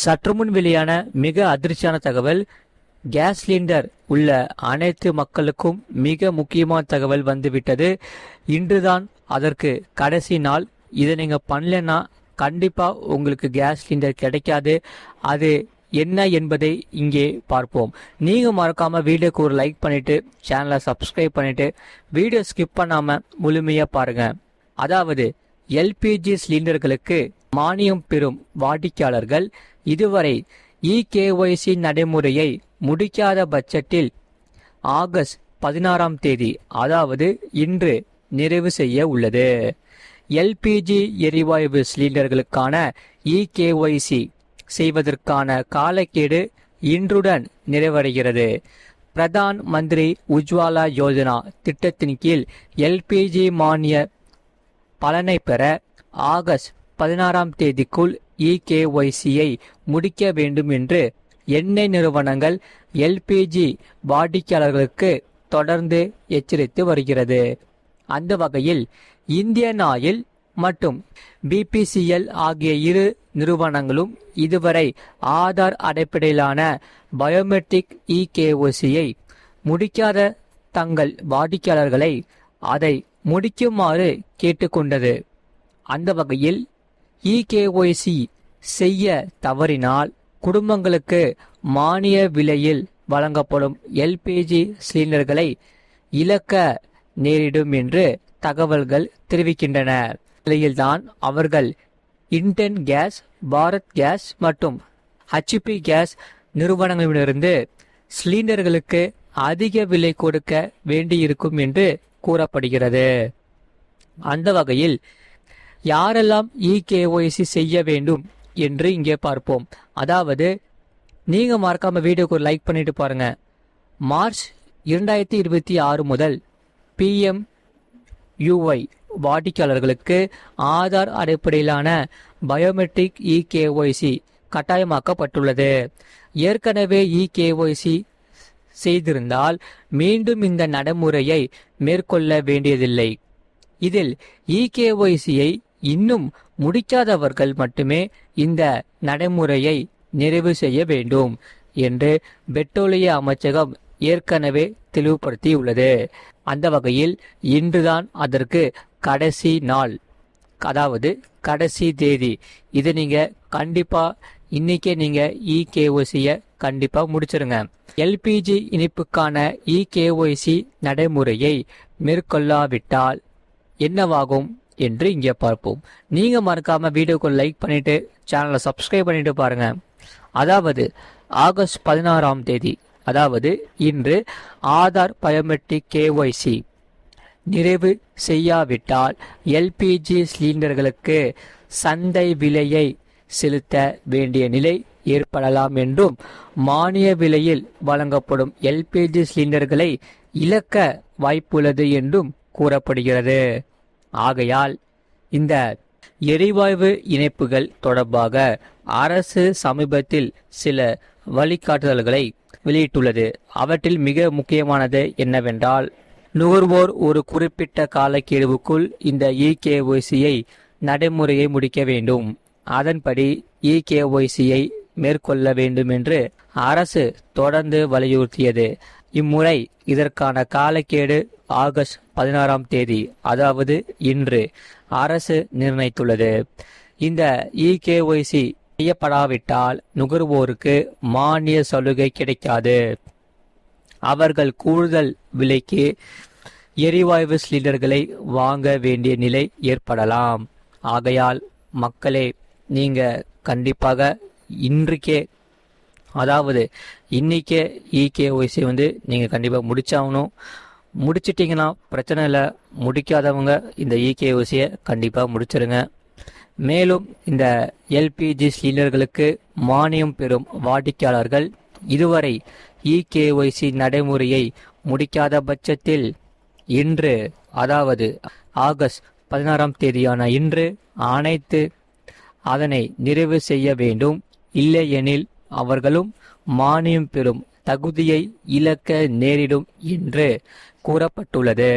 சற்றுமுன் வெளியான மிக அதிர்ச்சியான தகவல். கேஸ் சிலிண்டர் உள்ள அனைத்து மக்களுக்கும் மிக முக்கியமான தகவல் வந்துவிட்டது. இன்றுதான் அதற்கு கடைசி நாள். இதை நீங்கள் பண்ணலன்னா கண்டிப்பாக உங்களுக்கு கேஸ் சிலிண்டர் கிடைக்காது. அது என்ன என்பதை இங்கே பார்ப்போம். நீங்கள் மறக்காமல் வீடியோக்கு ஒரு லைக் பண்ணிவிட்டு சேனலை சப்ஸ்கிரைப் பண்ணிவிட்டு வீடியோ ஸ்கிப் பண்ணாமல் முழுமையாக பாருங்கள். அதாவது எல்பிஜி சிலிண்டர்களுக்கு மானியம் பெறும் வாடிக்கையாளர்கள் இதுவரை இகேஒய்சி நடைமுறையை முடிக்காத பட்சத்தில் ஆகஸ்ட் 16ஆம் தேதி, அதாவது இன்று நிறைவு செய்ய உள்ளது. எல்பிஜி எரிவாயு சிலிண்டர்களுக்கான இகேஒய்சி செய்வதற்கான காலக்கெடு இன்றுடன் நிறைவடைகிறது. பிரதான் மந்திரி உஜ்வாலா யோஜனா திட்டத்தின் கீழ் எல்பிஜி மானிய பலனை பெற ஆகஸ்ட் 16ஆம் தேதிக்குள் இகேஒய்சியை முடிக்க வேண்டும் என்று எண்ணெய் நிறுவனங்கள் எல்பிஜி வாடிக்கையாளர்களுக்கு தொடர்ந்து எச்சரித்து வருகிறது. அந்த வகையில் இந்தியன் ஆயில் மற்றும் பிபிசிஎல் ஆகிய இரு நிறுவனங்களும் இதுவரை ஆதார் அடிப்படையிலான பயோமெட்ரிக் இகேஒய்சியை முடிக்காத தங்கள் வாடிக்கையாளர்களை அதை முடிக்குமாறு கேட்டுக்கொண்டது. அந்த வகையில் இகேஒய்சி செய்ய தவறினால் குடும்பங்களுக்கு மானிய விலையில் வழங்கப்படும் எல்பிஜி சிலிண்டர்களை இழக்க நேரிடும் என்று தகவல்கள் தெரிவிக்கின்றன. நிலையில்தான் அவர்கள் இண்டேன் கேஸ், பாரத் கேஸ் மற்றும் ஹெச்பி கேஸ் நிறுவனங்களிடமிருந்து சிலிண்டர்களுக்கு அதிக விலை கொடுக்க வேண்டியிருக்கும் என்று கூறப்படுகிறது. அந்த வகையில் யாரெல்லாம் இகேஒய்சி செய்ய வேண்டும் என்று இங்கே பார்ப்போம். அதாவது நீங்க மறக்காம வீடியோக்கு ஒரு லைக் பண்ணிட்டு பாருங்க. மார்ச் 2026 முதல் PMUY வாடிக்கையாளர்களுக்கு ஆதார் அடிப்படையிலான பயோமெட்ரிக் இகேஒய்சி கட்டாயமாக்கப்பட்டுள்ளது. ஏற்கனவே இகேஒய்சி செய்திருந்தால் மீண்டும் இந்த நடைமுறையை மேற்கொள்ள வேண்டியதில்லை. இதில் இகேஒய்சியை இன்னும் முடிக்காதவர்கள் மட்டுமே இந்த நடைமுறையை நிறைவு செய்ய வேண்டும் என்று பெட்ரோலிய அமைச்சகம் ஏற்கனவே தெளிவுபடுத்தியுள்ளது. அந்த வகையில் இன்றுதான் அதற்கு கடைசி நாள், அதாவது கடைசி தேதி. இதை நீங்க கண்டிப்பா இன்னைக்கே நீங்க இகேஒய்சியை கண்டிப்பா முடிச்சிருங்க. எல்பிஜி இணைப்புக்கான இகேஒய்சி நடைமுறையை மேற்கொள்ளாவிட்டால் என்னவாகும் என்று இங்கே பார்ப்போம். நீங்க மறக்காம வீடியோக்கு லைக் பண்ணிட்டு சேனலை சப்ஸ்கிரைப் பண்ணிட்டு பாருங்க. அதாவது ஆகஸ்ட் 16ஆம் தேதி, அதாவது இன்று ஆதார் பயோமெட்ரிக் கேஒய்சி நிறைவு செய்யாவிட்டால் எல்பிஜி சிலிண்டர்களுக்கு சந்தை விலையை செலுத்த வேண்டிய நிலை ஏற்படலாம் என்றும் மானிய விலையில் வழங்கப்படும் எல்பிஜி சிலிண்டர்களை இழக்க வாய்ப்புள்ளது என்றும் கூறப்படுகிறது. ஆகையால் இந்த எரிவாயு இணைப்புகள் தொடர்பாக அரசு சமீபத்தில் சில வழிகாட்டுதல்களை வெளியிட்டுள்ளது. அவற்றில் மிக முக்கியமானது என்னவென்றால், நுகர்வோர் ஒரு குறிப்பிட்ட காலக்கெடுவுக்குள் இந்த இகேஒய்சியை நடைமுறையை முடிக்க வேண்டும். அதன்படி இகேஒய்சியை மேற்கொள்ள வேண்டும் என்று அரசு தொடர்ந்து வலியுறுத்தியது. இம்முறை இதற்கான காலக்கெடு ஆகஸ்ட் 16ஆம் தேதி, அதாவது இன்று அரசு நிர்ணயித்துள்ளது. இந்த இகேஒய்சி செய்யப்படாவிட்டால் நுகர்வோருக்கு மானிய சலுகை கிடைக்காது. அவர்கள் கூடுதல் விலைக்கு எரிவாயு சிலிண்டர்களை வாங்க வேண்டிய நிலை ஏற்படலாம். ஆகையால் மக்களே, நீங்க கண்டிப்பாக இன்றைக்கே, அதாவது இன்னைக்கே இகேஒய்சி நீங்க கண்டிப்பா முடிச்சாகணும். முடிச்சிட்டிங்கன்னா பிரச்சனை இல்லை. முடிக்காதவங்க இந்த இகேஒய்சியை கண்டிப்பாக முடிச்சிருங்க. மேலும் இந்த எல்பிஜி சிலிண்டர்களுக்கு மானியம் பெறும் வாடிக்கையாளர்கள் இதுவரை இகேஒய்சி நடைமுறையை முடிக்காத பட்சத்தில் இன்று, அதாவது ஆகஸ்ட் 16ஆம் தேதியான இன்று அனைத்து அதனை நிறைவு செய்ய வேண்டும். இல்லையெனில் அவர்களும் மானியம் பெறும் தகுதியை இழக்க நேரிடும் என்று கூறப்பட்டுள்ளது.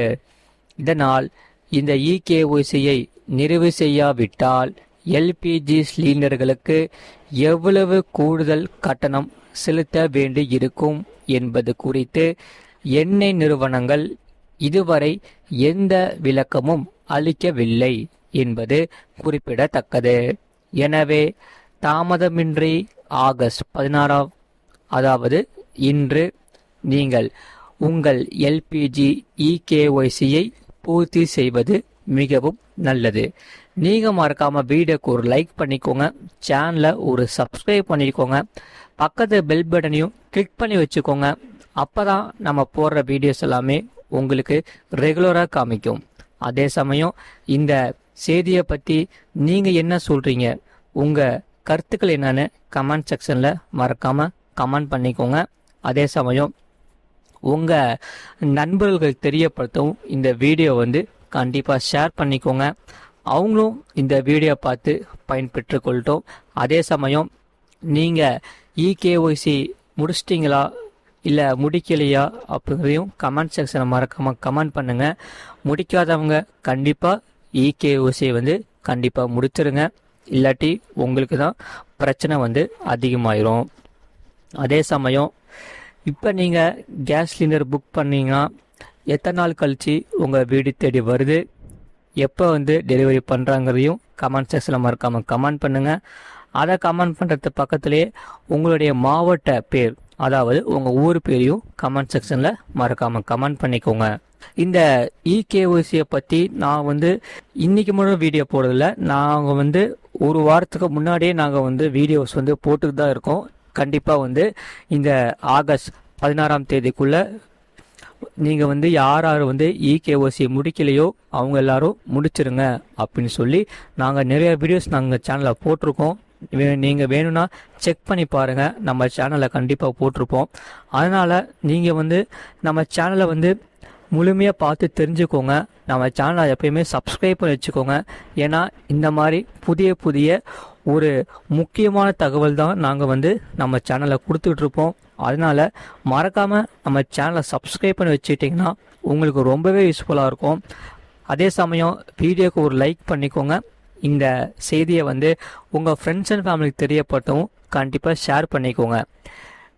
இதனால் இந்த இகேஒய்சியை நிறைவு செய்யாவிட்டால் எல்பிஜி சிலிண்டர்களுக்கு எவ்வளவு கூடுதல் கட்டணம் செலுத்த வேண்டி இருக்கும் என்பது குறித்து எண்ணெய் நிறுவனங்கள் இதுவரை எந்த விளக்கமும் அளிக்கவில்லை என்பது குறிப்பிடத்தக்கது. எனவே தாமதமின்றி ஆகஸ்ட் 16 அதாவது இன்று நீங்கள் உங்கள் எல்பிஜி இகேஒய்சியை பூர்த்தி செய்வது மிகவும் நல்லது. நீங்கள் மறக்காம வீடியோக்கு ஒரு லைக் பண்ணிக்கோங்க, சேனலை ஒரு சப்ஸ்கிரைப் பண்ணிக்கோங்க, பக்கத்து பெல் பட்டனையும் கிளிக் பண்ணி வச்சுக்கோங்க. அப்பதான் நம்ம போடுற வீடியோஸ் எல்லாமே உங்களுக்கு ரெகுலராக காமிக்கும். அதே சமயம் இந்த செய்தியை பற்றி நீங்கள் என்ன சொல்கிறீங்க, உங்கள் கருத்துக்கள் என்னன்னு கமெண்ட் செக்ஷனில் மறக்காமல் கமெண்ட் பண்ணிக்கோங்க. அதே சமயம் உங்கள் நண்பர்களுக்கு தெரியப்படுத்தவும் இந்த வீடியோ கண்டிப்பாக ஷேர் பண்ணிக்கோங்க. அவங்களும் இந்த வீடியோ பார்த்து பயன்பெற்று கொள்ளட்டும். அதே சமயம் நீங்கள் இகேஒய்சி முடிச்சிட்டிங்களா இல்லை முடிக்கலையா அப்படிங்கிறதையும் கமெண்ட் செக்ஷனை மறக்காமல் கமெண்ட் பண்ணுங்கள். முடிக்காதவங்க கண்டிப்பாக இகேஒய்சியை கண்டிப்பாக முடிச்சிருங்க. இல்லாட்டி உங்களுக்கு தான் பிரச்சனை அதிகமாயிரும். அதே சமயம் இப்போ நீங்கள் கேஸ் சிலிண்டர் புக் பண்ணீங்கன்னா எத்தனை நாள் கழித்து உங்கள் வீடு தேடி வருது, எப்போ டெலிவரி பண்ணுறாங்கிறதையும் கமெண்ட் செக்ஷனில் மறக்காமல் கமெண்ட் பண்ணுங்கள். அதை கமெண்ட் பண்ணுறது பக்கத்துலேயே உங்களுடைய மாவட்ட பேர், அதாவது உங்கள் ஊர் பேரையும் கமெண்ட் செக்ஷனில் மறக்காமல் கமெண்ட் பண்ணிக்கோங்க. இந்த இகேஒய்சியை பற்றி நான் இன்றைக்கி மட்டும் வீடியோ போடுறதில்ல, நாங்கள் ஒரு வாரத்துக்கு முன்னாடியே நாங்கள் வீடியோஸ் போட்டுட்டு தான் இருக்கோம். கண்டிப்பாக இந்த ஆகஸ்ட் 16ஆம் தேதிக்குள்ளே நீங்கள் யார் யார் இகேஒய்சி முடிக்கலையோ அவங்க எல்லாரும் முடிச்சிருங்க அப்படின்னு சொல்லி நாங்கள் நிறைய வீடியோஸ் நாங்கள் சேனலில் போட்டிருக்கோம். நீங்கள் வேணும்னா செக் பண்ணி பாருங்கள், நம்ம சேனலில் கண்டிப்பாக போட்டிருப்போம். அதனால் நீங்கள் நம்ம சேனலை முழுமையாக பார்த்து தெரிஞ்சுக்கோங்க. நம்ம சேனலை எப்பயுமே சப்ஸ்கிரைப் பண்ணி வச்சுக்கோங்க. ஏன்னா இந்த மாதிரி புதிய புதிய ஒரு முக்கியமான தகவல் தான் நாங்கள் நம்ம சேனலில் கொடுத்துட்ருப்போம். அதனால் மறக்காமல் நம்ம சேனலை சப்ஸ்கிரைப் பண்ணி வச்சுக்கிட்டிங்கன்னா உங்களுக்கு ரொம்பவே யூஸ்ஃபுல்லாக இருக்கும். அதே சமயம் வீடியோக்கு ஒரு லைக் பண்ணிக்கோங்க. இந்த செய்தியை உங்கள் ஃப்ரெண்ட்ஸ் அண்ட் ஃபேமிலிக்கு தெரியப்படுத்தவும் கண்டிப்பாக ஷேர் பண்ணிக்கோங்க.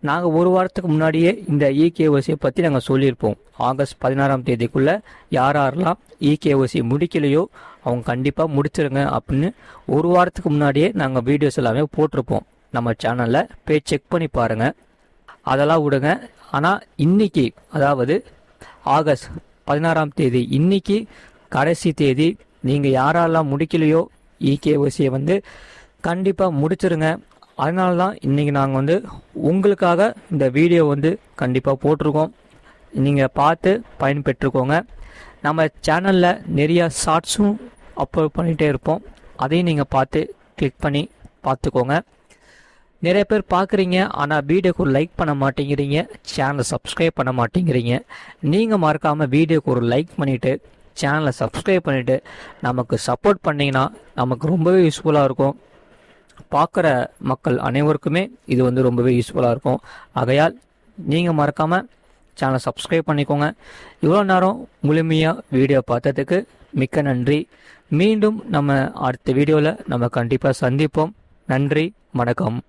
நாங்கள் ஒரு வாரத்துக்கு முன்னாடியே இந்த இகேஒய்சியை பற்றி நாங்கள் சொல்லியிருப்போம். ஆகஸ்ட் 16ஆம் தேதிக்குள்ளே யார் யாரெல்லாம் இகேஒய்சி முடிக்கலையோ அவங்க கண்டிப்பாக முடிச்சிருங்க அப்படின்னு ஒரு வாரத்துக்கு முன்னாடியே நாங்கள் வீடியோஸ் எல்லாமே போட்டிருப்போம். நம்ம சேனலில் போய் செக் பண்ணி பாருங்கள், அதெல்லாம் விடுங்க. ஆனால் இன்னைக்கு, அதாவது ஆகஸ்ட் 16ஆம் தேதி, இன்னைக்கு கடைசி தேதி. நீங்கள் யாரெல்லாம் முடிக்கலையோ இகேஒய்சியை கண்டிப்பாக முடிச்சிருங்க. அதனால தான் இன்றைக்கி நாங்கள் உங்களுக்காக இந்த வீடியோ கண்டிப்பாக போட்டிருக்கோம். நீங்கள் பார்த்து பயன்பெற்றுக்கோங்க. நம்ம சேனலில் நிறையா ஷார்ட்ஸும் அப்லோட் பண்ணிகிட்டே இருப்போம், அதையும் நீங்கள் பார்த்து கிளிக் பண்ணி பார்த்துக்கோங்க. நிறைய பேர் பார்க்குறீங்க, ஆனால் வீடியோக்கு ஒரு லைக் பண்ண மாட்டேங்கிறீங்க, சேனலை சப்ஸ்கிரைப் பண்ண மாட்டேங்கிறீங்க. நீங்கள் மறக்காமல் வீடியோக்கு ஒரு லைக் பண்ணிவிட்டு சேனலை சப்ஸ்கிரைப் பண்ணிவிட்டு நமக்கு சப்போர்ட் பண்ணிங்கன்னா நமக்கு ரொம்பவே யூஸ்ஃபுல்லாக இருக்கும். பார்க்குற மக்கள் அனைவருக்குமே இது ரொம்பவே யூஸ்ஃபுல்லாக இருக்கும். ஆகையால் நீங்கள் மறக்காமல் சேனலை சப்ஸ்கிரைப் பண்ணிக்கோங்க. இவ்வளோ நேரம் முழுமையாக வீடியோ பார்த்ததுக்கு மிக்க நன்றி. மீண்டும் நம்ம அடுத்த வீடியோவில் நம்ம கண்டிப்பாக சந்திப்போம். நன்றி, வணக்கம்.